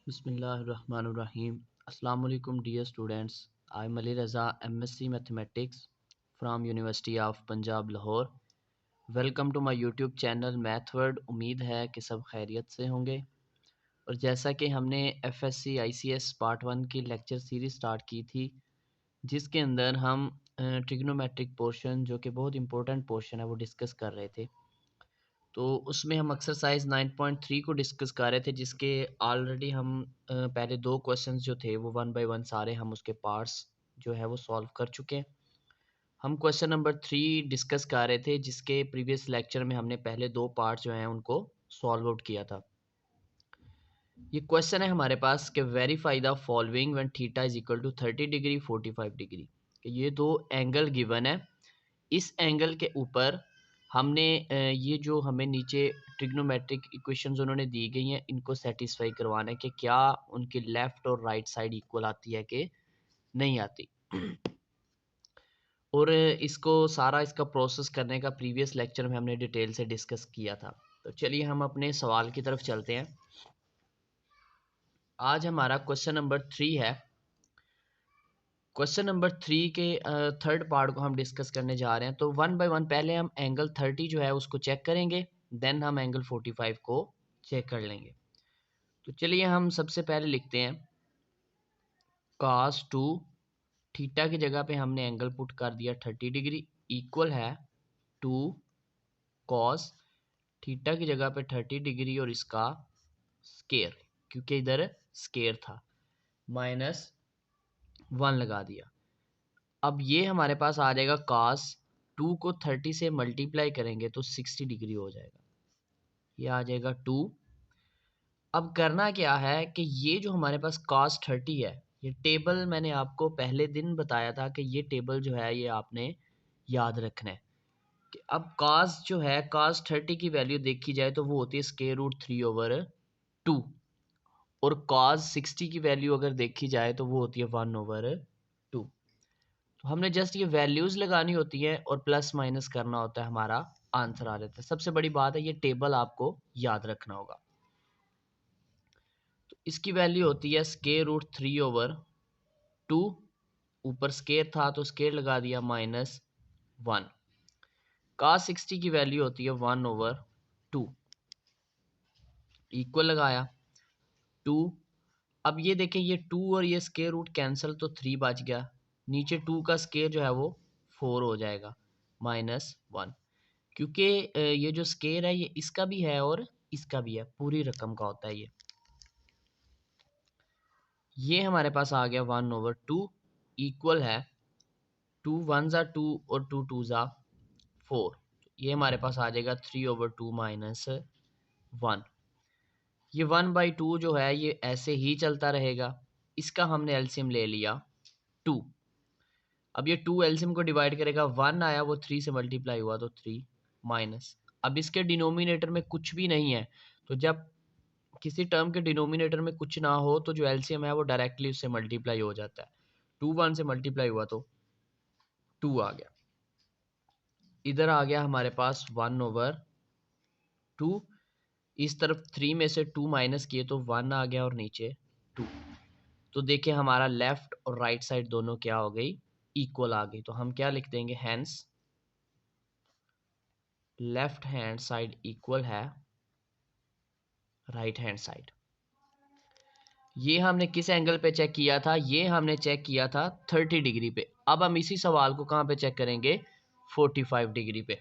Bismillahirrahmanirrahim. Assalamu alaikum dear students. I am Ali Raza, MSc Mathematics from University of Punjab Lahore. Welcome to my YouTube channel math world. उम्मीद है कि सब खैरियत से होंगे। और जैसा कि हमने एफएससी आईसीएस पार्ट 1 की लेक्चर सीरीज स्टार्ट की थी, जिसके अंदर हम ट्रिग्नोमेट्रिक पोर्शन, जो कि बहुत इंपॉर्टेंट पोर्शन है, वो डिस्कस कर रहे थे। तो उसमें हम एक्सरसाइज 9.3 को डिस्कस कर रहे थे, जिसके ऑलरेडी हम पहले दो क्वेश्चंस जो थे वो वन बाय वन सारे हम उसके पार्ट्स जो है वो सॉल्व कर चुके हैं। हम क्वेश्चन नंबर 3 डिस्कस कर रहे थे, जिसके प्रीवियस लेक्चर में हमने पहले दो पार्ट्स जो हैं उनको सॉल्व आउट किया था। ये क्वेश्चन है हमारे पास कि verify the following when theta is equal to 30 degree 45 degree. ये दो एंगल गिवन है। इस एंगल के ऊपर हमने ये जो हमें नीचे ट्रिग्नोमेट्रिक इक्वेशंस उन्होंने दी गई हैं, इनको सेटिस्फाई करवाना है कि क्या उनकी लेफ़्ट और राइट साइड इक्वल आती है कि नहीं आती। और इसका प्रोसेस करने का प्रीवियस लेक्चर में हमने डिटेल से डिस्कस किया था। तो चलिए हम अपने सवाल की तरफ चलते हैं। आज हमारा क्वेश्चन नंबर 3 है। क्वेश्चन नंबर 3 के थर्ड पार्ट को हम डिस्कस करने जा रहे हैं। तो वन बाय वन पहले हम एंगल 30 जो है उसको चेक करेंगे, देन हम एंगल 45 को चेक कर लेंगे। तो चलिए हम सबसे पहले लिखते हैं cos 2 थीटा की जगह पे हमने एंगल पुट कर दिया 30 डिग्री, इक्वल है 2 cos थीटा की जगह पे 30 डिग्री और इसका स्केयर, क्योंकि इधर स्केयर था, माइनस 1 लगा दिया। अब ये हमारे पास आ जाएगा cos 2 को 30 से मल्टीप्लाई करेंगे तो 60 डिग्री हो जाएगा। ये आ जाएगा 2। अब करना क्या है कि ये जो हमारे पास cos 30 है, ये टेबल मैंने आपको पहले दिन बताया था कि ये टेबल जो है ये आपने याद रखना है कि अब cos जो है cos 30 की वैल्यू देखी जाए तो वो होती है स्क्वायर रूट 3/2, और cos 60 की वैल्यू अगर देखी जाए तो वो होती है 1/2। तो हमने जस्ट ये वैल्यूज लगानी होती है और प्लस माइनस करना होता है, हमारा आंसर आ जाता है। सबसे बड़ी बात है ये टेबल आपको याद रखना होगा। तो इसकी वैल्यू होती है स्क्वायर रूट 3/2, ऊपर स्क्वायर था तो स्क्वायर लगा दिया, -1। cos 60 की वैल्यू होती है 1/2, इक्वल लगाया 2। अब ये देखें, ये 2 और ये स्क्वायर रूट कैंसिल तो 3 बच गया, नीचे 2 का स्क्वायर जो है वो 4 हो जाएगा, -1। क्योंकि ये जो स्क्वायर है ये इसका भी है और इसका भी है, पूरी रकम का होता है ये हमारे पास आ गया 1/2, इक्वल है 2 1 ज़ा 2 और 2 2 ज़ा 4। ये हमारे पास आ जाएगा 3/2 -1। ये 1/2 जो है ये ऐसे ही चलता रहेगा। इसका हमने एलसीएम ले लिया 2। अब ये 2 एलसीएम को डिवाइड करेगा, 1 आया वो 3 से मल्टीप्लाई हुआ तो 3 माइनस। अब इसके डिनोमिनेटर में कुछ भी नहीं है, तो जब किसी टर्म के डिनोमिनेटर में कुछ ना हो तो जो एलसीएम है वो डायरेक्टली उससे मल्टीप्लाई हो जाता है। 2 1 से मल्टीप्लाई हुआ तो 2 आ गया। इधर आ गया हमारे पास 1/2। इस तरफ 3 में से 2 माइनस किए तो 1 आ गया और नीचे 2। तो देखिए हमारा लेफ्ट और राइट साइड दोनों क्या हो गई, इक्वल आ गई। तो हम क्या लिख देंगे, hence left hand side equal है राइट हैंड साइड। ये हमने किस एंगल पे चेक किया था, ये हमने चेक किया था 30 डिग्री पे। अब हम इसी सवाल को कहाँ पे चेक करेंगे, 45 डिग्री पे।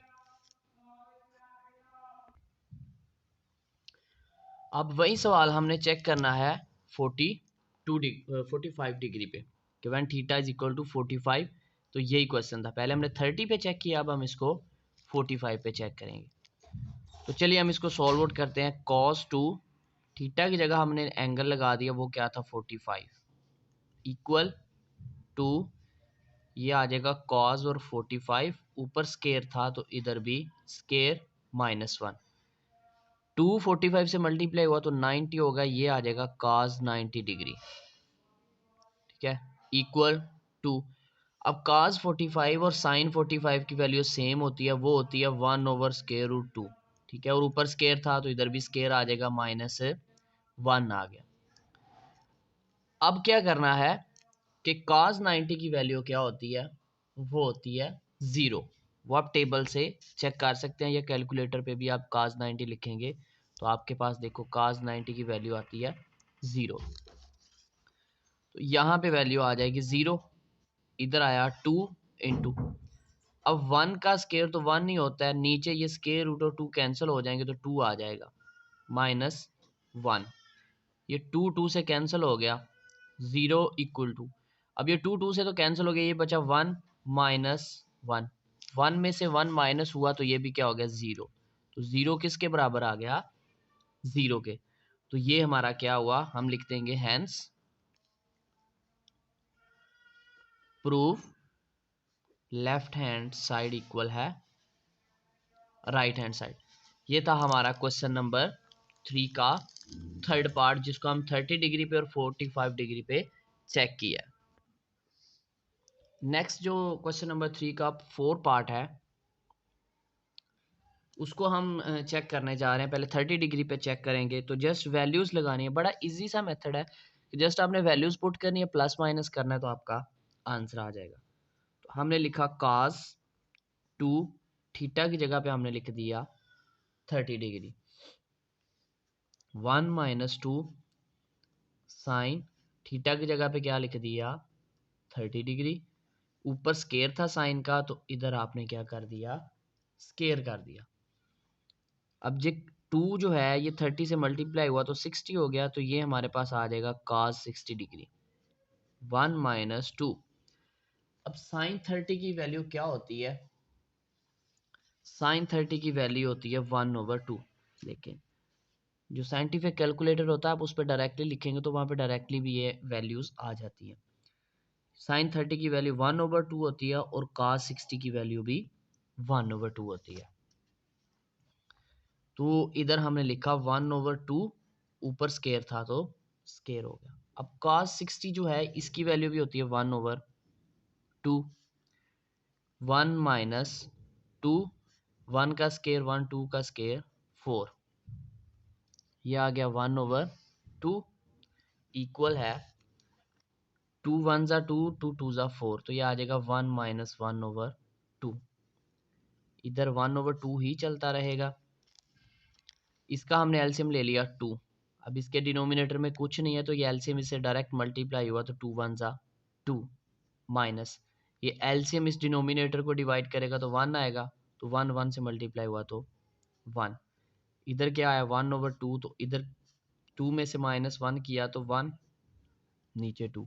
अब वही सवाल हमने चेक करना है 45 डिग्री पे कि when theta is equal to 45। तो यही क्वेश्चन था, पहले हमने 30 पे चेक किया, अब हम इसको 45 पे चेक करेंगे। तो चलिए हम इसको सॉल्व आउट करते हैं। cos 2 थीटा की जगह हमने एंगल लगा दिया, वो क्या था 45, इक्वल टू ये आ जाएगा cos और 45, ऊपर स्केयर था तो इधर भी स्केयर, -1। 2 45 से मल्टीप्लाई हुआ तो 90 होगा, ये आ जाएगा cos 90 डिग्री, ठीक है, इक्वल टू। अब cos 45 और sin 45 की वैल्यू सेम होती है, वो होती है 1/√2, ठीक है, और ऊपर स्केयर था तो इधर भी स्केयर आ जाएगा, -1 आ गया। अब क्या करना है कि cos 90 की वैल्यू क्या होती है, वो होती है 0। वो आप टेबल से चेक कर सकते हैं या कैलकुलेटर पे भी आप cos 90 लिखेंगे तो आपके पास देखो cos 90 की वैल्यू आती है 0। तो यहाँ पे वैल्यू आ जाएगी 0, इधर आया 2 इंटू, अब 1 का स्केयर तो 1 ही होता है, नीचे ये स्केयर रूट और 2 कैंसिल हो जाएंगे तो 2 आ जाएगा माइनस 1, ये 2 2 से कैंसिल हो गया, 0 इक्वल टू, अब ये 2 2 से तो कैंसिल हो गया, ये बचा 1 माइनस 1, 1 में से 1 माइनस हुआ तो ये भी क्या हो गया 0, तो 0 किसके बराबर आ गया 0 के, तो ये हमारा क्या हुआ, हम लिख देंगे hence proof left hand side equal है राइट हैंड साइड। ये था हमारा क्वेश्चन नंबर 3 का थर्ड पार्ट, जिसको हम 30 डिग्री पे और 45 डिग्री पे चेक किया। नेक्स्ट जो क्वेश्चन नंबर 3 का 4 पार्ट है, उसको हम चेक करने जा रहे हैं। पहले 30 डिग्री पे चेक करेंगे, तो जस्ट वैल्यूज लगानी है, बड़ा इजी सा मेथड है कि जस्ट आपने वैल्यूज पुट करनी है, प्लस माइनस करना है, तो आपका आंसर आ जाएगा। तो हमने लिखा cos 2, थीटा की जगह पे हमने लिख दिया 30 डिग्री, 1 माइनस 2 साइन, थीटा की जगह पे क्या लिख दिया 30 डिग्री, ऊपर स्केयर था साइन का तो इधर आपने क्या कर दिया स्केयर कर दिया। अब जे 2 जो है ये 30 से मल्टीप्लाई हुआ तो 60 हो गया, तो ये हमारे पास आ जाएगा cos 60 डिग्री, 1 माइनस 2। अब साइन 30 की वैल्यू क्या होती है, साइन 30 की वैल्यू होती है 1/2, लेकिन जो साइंटिफिक कैलकुलेटर होता है आप उस पर डायरेक्टली लिखेंगे तो वहाँ पे डायरेक्टली भी ये वैल्यूज आ जाती है। साइन 30 की वैल्यू 1/2 होती है और cos 60 की वैल्यू भी 1/2 होती है। तो इधर हमने लिखा 1/2, ऊपर स्केयर था तो स्केयर हो गया। अब cos 60 जो है इसकी वैल्यू भी होती है 1/2, 1 माइनस 2, 1 का स्केयर 1, 2 का स्केयर 4, ये आ गया 1/2 इक्वल है 2 1 ज़ा 2, 2 2 ज़ा 4, तो ये आ जाएगा 1 माइनस 1/2, इधर 1/2 ही चलता रहेगा। इसका हमने एलसीएम ले लिया 2, अब इसके डिनोमिनेटर में कुछ नहीं है तो ये एलसीएम इससे डायरेक्ट मल्टीप्लाई हुआ तो 2 1 ज़ा 2 माइनस ये एलसीएम इस डिनोमिनेटर को डिवाइड करेगा तो 1 आएगा, तो 1 1 से मल्टीप्लाई हुआ तो 1, इधर क्या आया 1/2, तो इधर 2 में से -1 किया तो 1, नीचे 2,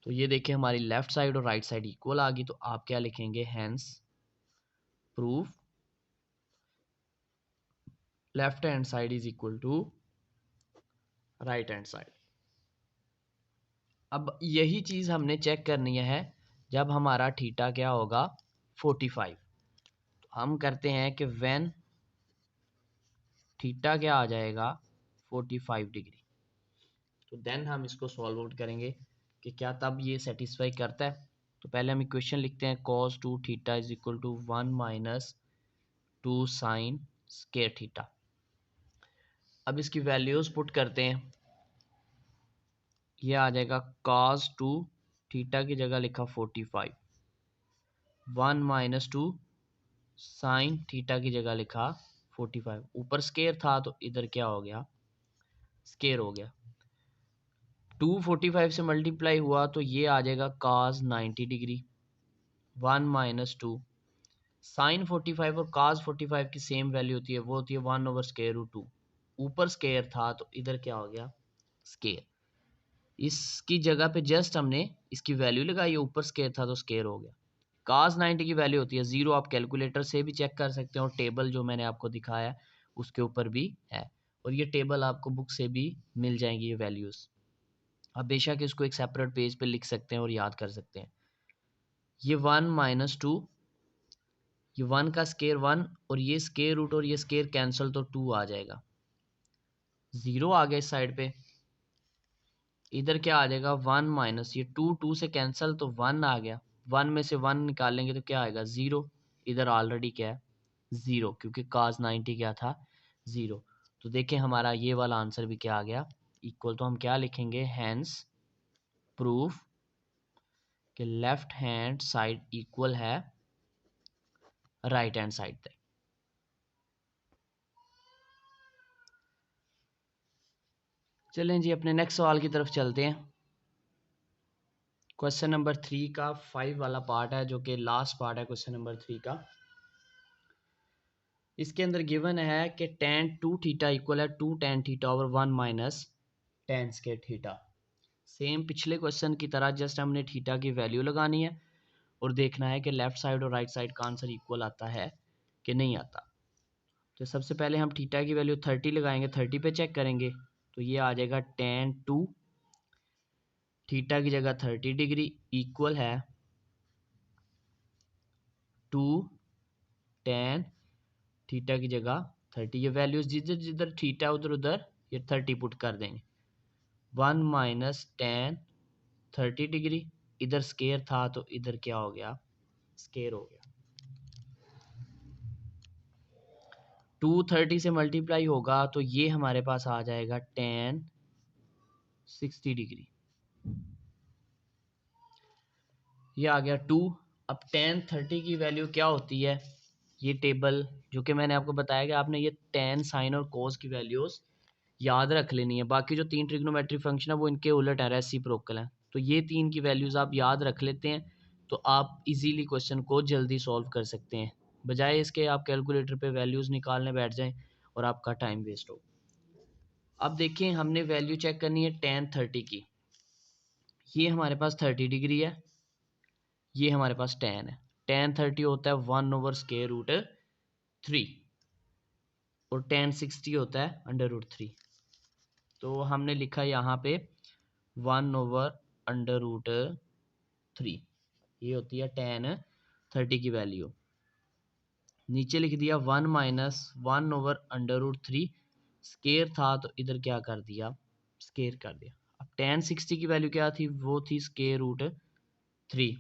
तो ये देखिए हमारी लेफ्ट साइड और राइट साइड इक्वल आ गई। तो आप क्या लिखेंगे, hence proof left hand side is equal to right hand side. अब यही चीज हमने चेक करनी है जब हमारा थीटा क्या होगा 45, तो हम करते हैं कि व्हेन थीटा क्या आ जाएगा 45 डिग्री, तो देन हम इसको सॉल्व आउट करेंगे कि क्या तब ये सेटिस्फाई करता है। तो पहले हम इक्वेशन लिखते हैं cos 2 theta is equal to 1 minus 2 sine square theta. अब इसकी वैल्यूज पुट करते हैं, ये आ जाएगा cos 2 थीटा की जगह लिखा 45, 1 माइनस 2 साइन थीटा की जगह लिखा 45, ऊपर स्केयर था तो इधर क्या हो गया स्केयर हो गया, 2 45 से मल्टीप्लाई हुआ तो ये आ जाएगा cos 90 डिग्री, 1 माइनस 2 साइन 45 और cos 45 की सेम वैल्यू होती है, वो होती है 1/√2, ऊपर स्केयर था तो इधर क्या हो गया स्केयर, इसकी जगह पे जस्ट हमने इसकी वैल्यू लगाई, ऊपर स्केयर था तो स्केयर हो गया। cos 90 की वैल्यू होती है 0, आप कैलकुलेटर से भी चेक कर सकते हो और टेबल जो मैंने आपको दिखाया है उसके ऊपर भी है, और ये टेबल आपको बुक से भी मिल जाएंगी ये वैल्यूज़, आप बेशक इसको एक सेपरेट पेज पे लिख सकते हैं और याद कर सकते हैं। ये 1 माइनस 2, ये 1 का स्केयर 1 और ये स्केयर रूट और ये स्केयर कैंसिल तो 2 आ जाएगा, 0 आ गया इस साइड पे, इधर क्या आ जाएगा 1 माइनस ये 2 2 से कैंसिल तो 1 आ गया, 1 में से 1 निकालेंगे तो क्या आएगा 0, इधर ऑलरेडी क्या है 0, क्योंकि cos 90 क्या था 0। तो देखें हमारा ये वाला आंसर भी क्या आ गया इक्वल, तो हम क्या लिखेंगे हैंस प्रूफ कि लेफ्ट हैंड साइड इक्वल है राइट हैंड साइड पे। चलें जी अपने नेक्स्ट सवाल की तरफ चलते हैं। क्वेश्चन नंबर 3 का 5 वाला पार्ट है, जो कि लास्ट पार्ट है क्वेश्चन नंबर 3 का। इसके अंदर गिवन है कि tan 2 थीटा इक्वल है 2 tan theta over 1 minus tan square theta. Same पिछले क्वेश्चन की तरह जस्ट हमने थीटा की वैल्यू लगानी है और देखना है कि लेफ्ट साइड और राइट साइड का आंसर इक्वल आता है कि नहीं आता। तो सबसे पहले हम थीटा की वैल्यू 30 लगाएंगे, 30 पे चेक करेंगे तो ये आ जाएगा tan 2 थीटा की जगह 30 डिग्री इक्वल है 2 tan थीटा की जगह 30। ये वैल्यूज जिधर जिधर थीटा उधर उधर ये 30 पुट कर देंगे। 1 माइनस tan 30 डिग्री, इधर स्केयर था तो इधर क्या हो गया, स्केयर हो गया। 230 से मल्टीप्लाई होगा तो ये हमारे पास आ जाएगा tan 60 डिग्री। ये आ गया 2। अब tan 30 की वैल्यू क्या होती है, ये टेबल जो कि मैंने आपको बताया कि आपने ये tan साइन और cos की वैल्यूज याद रख लेनी है। बाकी जो 3 ट्रिग्नोमेट्रिक फंक्शन है वो इनके उलट है, रेसिप्रोकल है। तो ये 3 की वैल्यूज आप याद रख लेते हैं तो आप इजीली क्वेश्चन को जल्दी सॉल्व कर सकते हैं, बजाय इसके आप कैलकुलेटर पे वैल्यूज निकालने बैठ जाएं और आपका टाइम वेस्ट हो। अब देखिए हमने वैल्यू चेक करनी है tan 30 की। ये हमारे पास 30 डिग्री है, ये हमारे पास tan है। tan 30 होता है 1 ओवर स्क्वायर रूट 3 और tan 60 होता है अंडर रूट 3। तो हमने लिखा यहाँ पे 1 ओवर अंडर रूट 3, ये होती है tan 30 की वैल्यू। नीचे लिख दिया 1 minus 1 over under root 3, square था तो इधर क्या कर दिया, स्केयर कर दिया। अब tan 60 की वैल्यू क्या थी, वो थी स्केयर रूट 3।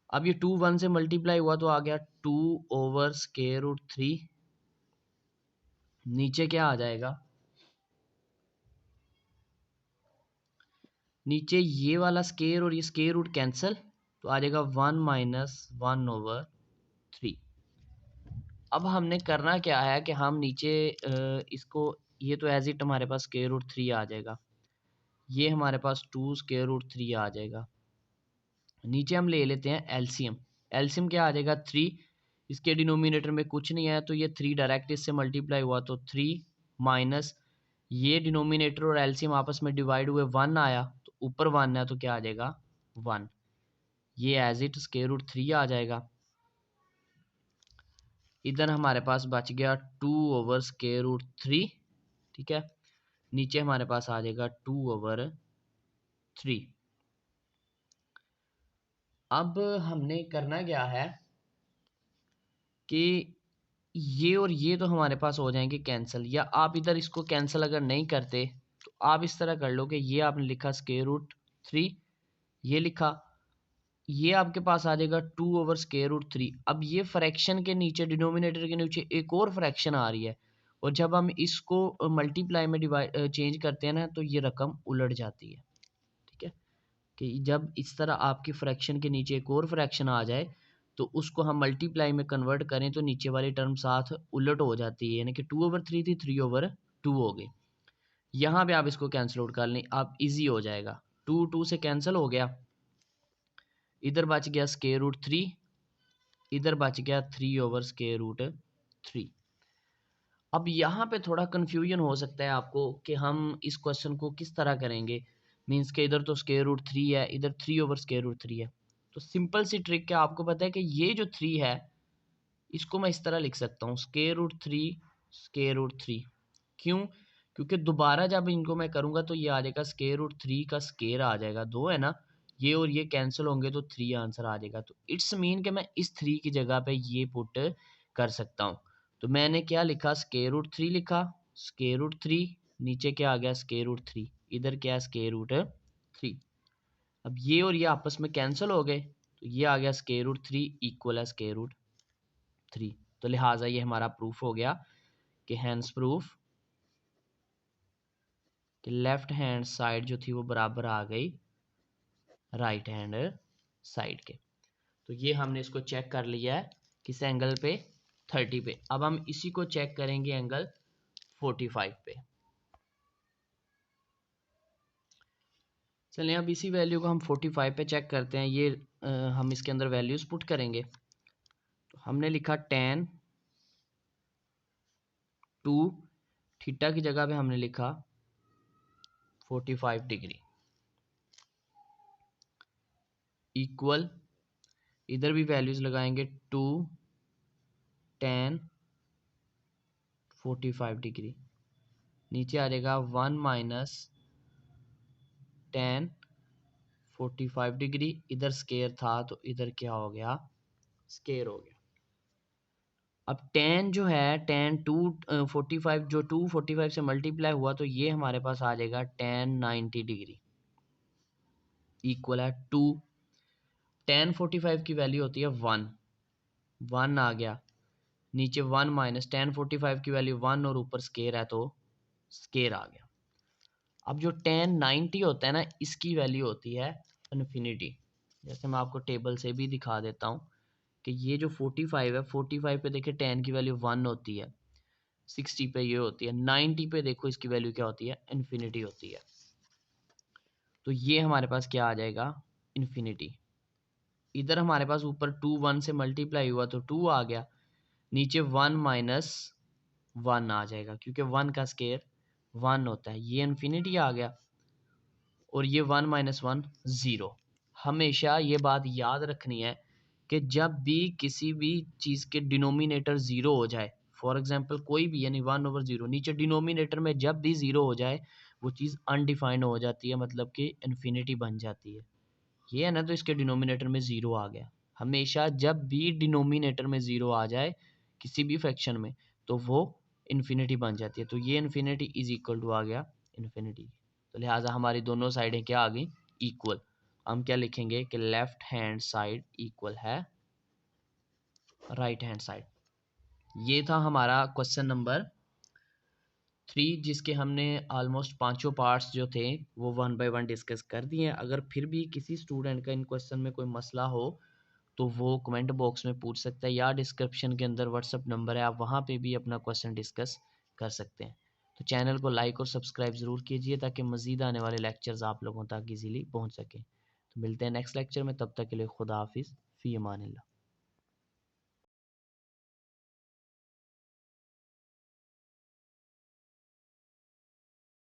अब ये 2 1 से मल्टीप्लाई हुआ तो आ गया 2 ओवर स्केयर रूट 3। नीचे क्या आ जाएगा, नीचे ये वाला स्केयर और ये स्केयर रूट कैंसिल तो आ जाएगा 1 माइनस 1 ओवर 3। अब हमने करना क्या है कि हम नीचे इसको, ये तो एज इट हमारे पास स्क्वायर रूट 3 आ जाएगा, ये हमारे पास 2 स्क्वायर रूट 3 आ जाएगा। नीचे हम ले लेते हैं एलसीएम। एलसीएम क्या आ जाएगा 3, इसके डिनोमिनेटर में कुछ नहीं है तो ये 3 डायरेक्ट इससे मल्टीप्लाई हुआ तो 3 माइनस ये डिनोमिनेटर और एलसीएम आपस में डिवाइड हुए 1 आया तो ऊपर 1 है तो क्या आ जाएगा 1। ये एज इट स्क्वायर रूट 3 आ जाएगा। इधर हमारे पास बच गया 2 ओवर स्क्वायर रूट 3, ठीक है। नीचे हमारे पास आ जाएगा 2 ओवर 3। अब हमने करना क्या है कि ये और ये तो हमारे पास हो जाएंगे कैंसिल, या आप इधर इसको कैंसिल अगर नहीं करते तो आप इस तरह कर लो कि ये आपने लिखा स्क्वायर रूट 3, ये लिखा, ये आपके पास आ जाएगा 2 ओवर स्क्वायर रूट 3। अब ये फ्रैक्शन के नीचे डिनोमिनेटर के नीचे एक और फ्रैक्शन आ रही है और जब हम इसको मल्टीप्लाई में डिवाइड चेंज करते हैं ना तो ये रकम उलट जाती है, ठीक है। कि जब इस तरह आपकी फ्रैक्शन के नीचे एक और फ्रैक्शन आ जाए तो उसको हम मल्टीप्लाई में कन्वर्ट करें तो नीचे वाली टर्म साथ उलट हो जाती है, यानी कि 2 ओवर 3 थी 3 ओवर 2 हो गई। यहाँ पे आप इसको कैंसिल आउट कर लें, आप इजी हो जाएगा। 2 2 से कैंसिल हो गया, इधर बच गया स्क्वायर रूट 3, इधर बच गया 3 ओवर स्क्वायर रूट 3। अब यहाँ पे थोड़ा कन्फ्यूजन हो सकता है आपको कि हम इस क्वेश्चन को किस तरह करेंगे। मीन्स के इधर तो स्क्वायर रूट 3 है, इधर 3 ओवर स्क्वायर रूट 3 है। तो सिंपल सी ट्रिक क्या आपको पता है कि ये जो 3 है इसको मैं इस तरह लिख सकता हूँ स्क्वायर रूट 3 स्क्वायर रूट 3। क्यों, क्योंकि दोबारा जब इनको मैं करूँगा तो ये आ जाएगा स्क्वायर रूट 3 का स्क्वायर आ जाएगा, 2 है ना, ये और ये कैंसिल होंगे तो 3 आंसर आ जाएगा। तो इट्स मीन कि मैं इस 3 की जगह पे ये पुट कर सकता हूँ। तो मैंने क्या लिखा, स्क्वायर रूट 3 लिखा, स्क्वायर रूट 3, नीचे क्या आ गया स्क्वायर रूट 3, इधर क्या है स्क्वायर रूट 3। अब ये और ये आपस में कैंसिल हो गए तो ये आ गया स्क्वायर रूट 3 इक्वल है स्क्वायर रूट 3। तो लिहाजा ये हमारा प्रूफ हो गया कि हैंस प्रूफ कि लेफ्ट हैंड साइड जो थी वो बराबर आ गई राइट हैंड साइड के। तो ये हमने इसको चेक कर लिया है किस एंगल पे, 30 पे। अब हम इसी को चेक करेंगे एंगल 45 पे। चलिए अब इसी वैल्यू को हम 45 पे चेक करते हैं। ये हम इसके अंदर वैल्यूज पुट करेंगे। तो हमने लिखा tan 2 थीटा की जगह पे हमने लिखा 45 डिग्री इक्वल, इधर भी वैल्यूज लगाएंगे 2 tan 45 डिग्री, नीचे आ जाएगा 1 माइनस tan 45 डिग्री, इधर स्केयर था तो इधर क्या हो गया, स्केयर हो गया। अब tan जो है tan 245 जो 245 से मल्टीप्लाई हुआ तो ये हमारे पास आ जाएगा tan 90 डिग्री इक्वल है 2 tan 45 की वैल्यू होती है 1 आ गया, नीचे 1 माइनस tan 45 की वैल्यू 1 और ऊपर स्केयर है तो स्केयर आ गया। अब जो tan 90 होता है ना, इसकी वैल्यू होती है इन्फिनिटी। जैसे मैं आपको टेबल से भी दिखा देता हूँ कि ये जो 45 है, 45 पे देखिए tan की वैल्यू 1 होती है, 60 पे ये होती है, 90 पे देखो इसकी वैल्यू क्या होती है, इन्फिनिटी होती है। तो ये हमारे पास क्या आ जाएगा, इन्फिनिटी। इधर हमारे पास ऊपर 2 1 से मल्टीप्लाई हुआ तो 2 आ गया, नीचे 1 माइनस 1 आ जाएगा क्योंकि 1 का स्केयर 1 होता है, ये इन्फिनिटी आ गया। और ये 1 माइनस 1 0। हमेशा ये बात याद रखनी है कि जब भी किसी भी चीज़ के डिनोमिनेटर ज़ीरो हो जाए, फॉर एग्जांपल कोई भी यानी 1/0, नीचे डिनोमिनेटर में जब भी ज़ीरो हो जाए वो चीज़ अनडिफाइंड हो जाती है, मतलब कि इन्फिनिटी बन जाती है। ये है ना, तो इसके डिनोमिनेटर में ज़ीरो आ गया। हमेशा जब भी डिनोमिनेटर में ज़ीरो आ जाए किसी भी फ्रैक्शन में तो वो इन्फिनिटी बन जाती है। तो ये इन्फिनिटी इज इक्वल टू आ गया इन्फिनिटी। तो लिहाजा हमारी दोनों साइडें क्या आ गई, इक्वल। हम क्या लिखेंगे कि लेफ्ट हैंड साइड इक्वल है राइट हैंड साइड। ये था हमारा क्वेश्चन नंबर 3, जिसके हमने ऑलमोस्ट पांचों पार्ट्स जो थे वो 1 बाय 1 डिस्कस कर दिए हैं। अगर फिर भी किसी स्टूडेंट का इन क्वेश्चन में कोई मसला हो तो वो कमेंट बॉक्स में पूछ सकता है, या डिस्क्रिप्शन के अंदर व्हाट्सअप नंबर है, आप वहाँ पे भी अपना क्वेश्चन डिस्कस कर सकते हैं। तो चैनल को लाइक और सब्सक्राइब ज़रूर कीजिए ताकि मज़ीद आने वाले लेक्चर्स आप लोगों तक ईजीली पहुँच सकें। तो मिलते हैं नेक्स्ट लेक्चर में, तब तक के लिए खुदा हाफिज़, फ़ी अमानिल्लाह।